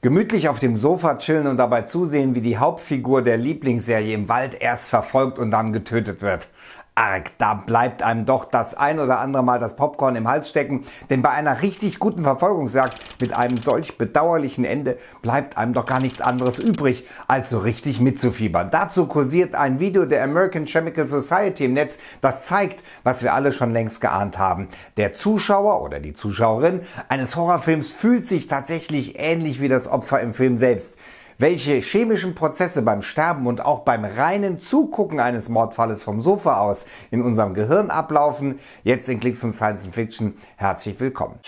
Gemütlich auf dem Sofa chillen und dabei zusehen, wie die Hauptfigur der Lieblingsserie im Wald erst verfolgt und dann getötet wird. Arg, da bleibt einem doch das ein oder andere Mal das Popcorn im Hals stecken, denn bei einer richtig guten Verfolgungsjagd mit einem solch bedauerlichen Ende bleibt einem doch gar nichts anderes übrig, als so richtig mitzufiebern. Dazu kursiert ein Video der American Chemical Society im Netz, das zeigt, was wir alle schon längst geahnt haben. Der Zuschauer oder die Zuschauerin eines Horrorfilms fühlt sich tatsächlich ähnlich wie das Opfer im Film selbst. Welche chemischen Prozesse beim Sterben und auch beim reinen Zugucken eines Mordfalles vom Sofa aus in unserem Gehirn ablaufen, jetzt in Klicks von Science Fiction. Herzlich willkommen.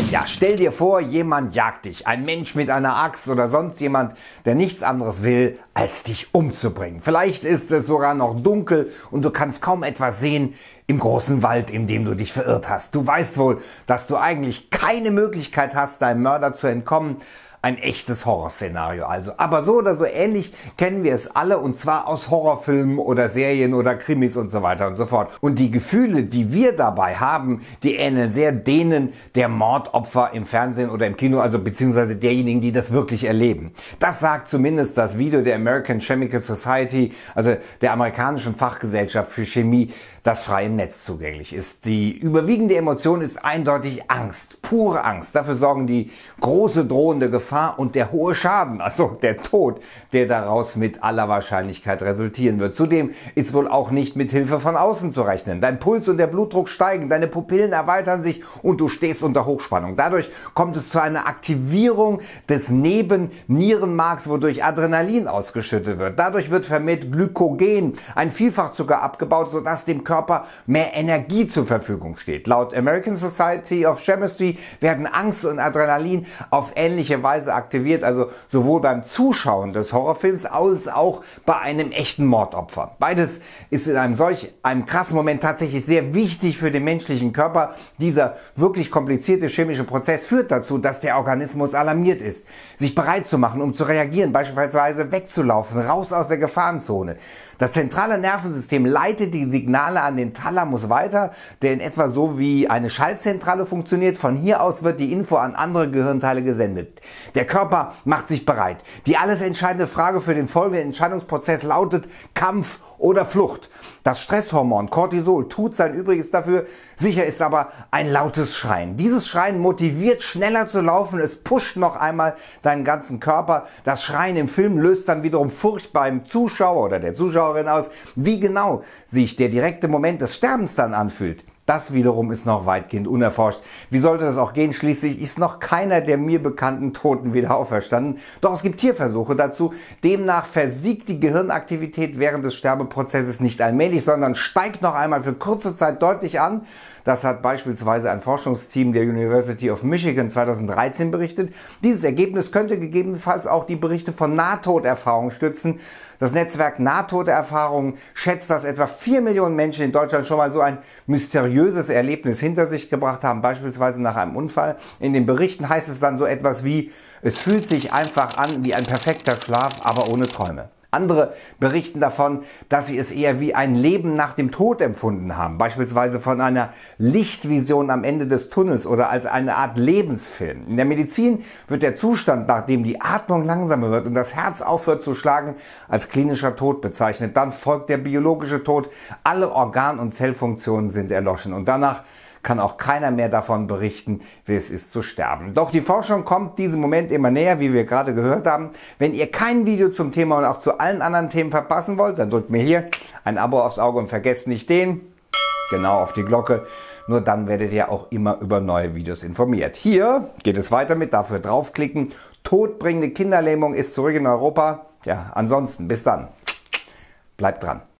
Ja, stell dir vor, jemand jagt dich, ein Mensch mit einer Axt oder sonst jemand, der nichts anderes will, als dich umzubringen. Vielleicht ist es sogar noch dunkel und du kannst kaum etwas sehen im großen Wald, in dem du dich verirrt hast. Du weißt wohl, dass du eigentlich keine Möglichkeit hast, deinem Mörder zu entkommen. Ein echtes Horrorszenario also. Aber so oder so ähnlich kennen wir es alle, und zwar aus Horrorfilmen oder Serien oder Krimis und so weiter und so fort. Und die Gefühle, die wir dabei haben, die ähneln sehr denen der Mordopfer im Fernsehen oder im Kino, also beziehungsweise derjenigen, die das wirklich erleben. Das sagt zumindest das Video der American Chemical Society, also der amerikanischen Fachgesellschaft für Chemie, das frei im Netz zugänglich ist. Die überwiegende Emotion ist eindeutig Angst, pure Angst. Dafür sorgen die große drohende Gefahr und der hohe Schaden, also der Tod, der daraus mit aller Wahrscheinlichkeit resultieren wird. Zudem ist wohl auch nicht mit Hilfe von außen zu rechnen. Dein Puls und der Blutdruck steigen, deine Pupillen erweitern sich und du stehst unter Hochspannung. Dadurch kommt es zu einer Aktivierung des Nebennierenmarks, wodurch Adrenalin ausgeschüttet wird. Dadurch wird vermehrt Glykogen, ein Vielfachzucker, abgebaut, sodass dem Körper mehr Energie zur Verfügung steht. Laut American Society of Chemistry werden Angst und Adrenalin auf ähnliche Weise aktiviert, also sowohl beim Zuschauen des Horrorfilms als auch bei einem echten Mordopfer. Beides ist in einem krassen Moment tatsächlich sehr wichtig für den menschlichen Körper. Dieser wirklich komplizierte chemische Prozess führt dazu, dass der Organismus alarmiert ist, sich bereit zu machen, um zu reagieren, beispielsweise wegzulaufen, raus aus der Gefahrenzone. Das zentrale Nervensystem leitet die Signale an den Thalamus weiter, der in etwa so wie eine Schaltzentrale funktioniert. Von hier aus wird die Info an andere Gehirnteile gesendet. Der Körper macht sich bereit. Die alles entscheidende Frage für den folgenden Entscheidungsprozess lautet Kampf oder Flucht. Das Stresshormon Cortisol tut sein Übriges dafür. Sicher ist aber ein lautes Schreien. Dieses Schreien motiviert, schneller zu laufen. Es pusht noch einmal deinen ganzen Körper. Das Schreien im Film löst dann wiederum Furcht beim Zuschauer oder der Zuschauerin aus. Wie genau sich der direkte Moment des Sterbens dann anfühlt, das wiederum ist noch weitgehend unerforscht. Wie sollte das auch gehen? Schließlich ist noch keiner der mir bekannten Toten wieder auferstanden. Doch es gibt Tierversuche dazu. Demnach versiegt die Gehirnaktivität während des Sterbeprozesses nicht allmählich, sondern steigt noch einmal für kurze Zeit deutlich an. Das hat beispielsweise ein Forschungsteam der University of Michigan 2013 berichtet. Dieses Ergebnis könnte gegebenenfalls auch die Berichte von Nahtoderfahrungen stützen. Das Netzwerk Nahtoderfahrungen schätzt, dass etwa 4 Millionen Menschen in Deutschland schon mal so ein mysteriöses Erlebnis hinter sich gebracht haben, beispielsweise nach einem Unfall. In den Berichten heißt es dann so etwas wie: Es fühlt sich einfach an wie ein perfekter Schlaf, aber ohne Träume. Andere berichten davon, dass sie es eher wie ein Leben nach dem Tod empfunden haben, beispielsweise von einer Lichtvision am Ende des Tunnels oder als eine Art Lebensfilm. In der Medizin wird der Zustand, nachdem die Atmung langsamer wird und das Herz aufhört zu schlagen, als klinischer Tod bezeichnet. Dann folgt der biologische Tod. Alle Organ- und Zellfunktionen sind erloschen und danach kann auch keiner mehr davon berichten, wie es ist zu sterben. Doch die Forschung kommt diesem Moment immer näher, wie wir gerade gehört haben. Wenn ihr kein Video zum Thema und auch zu allen anderen Themen verpassen wollt, dann drückt mir hier ein Abo aufs Auge und vergesst nicht genau auf die Glocke. Nur dann werdet ihr auch immer über neue Videos informiert. Hier geht es weiter mit, dafür draufklicken. Todbringende Kinderlähmung ist zurück in Europa. Ja, ansonsten bis dann. Bleibt dran.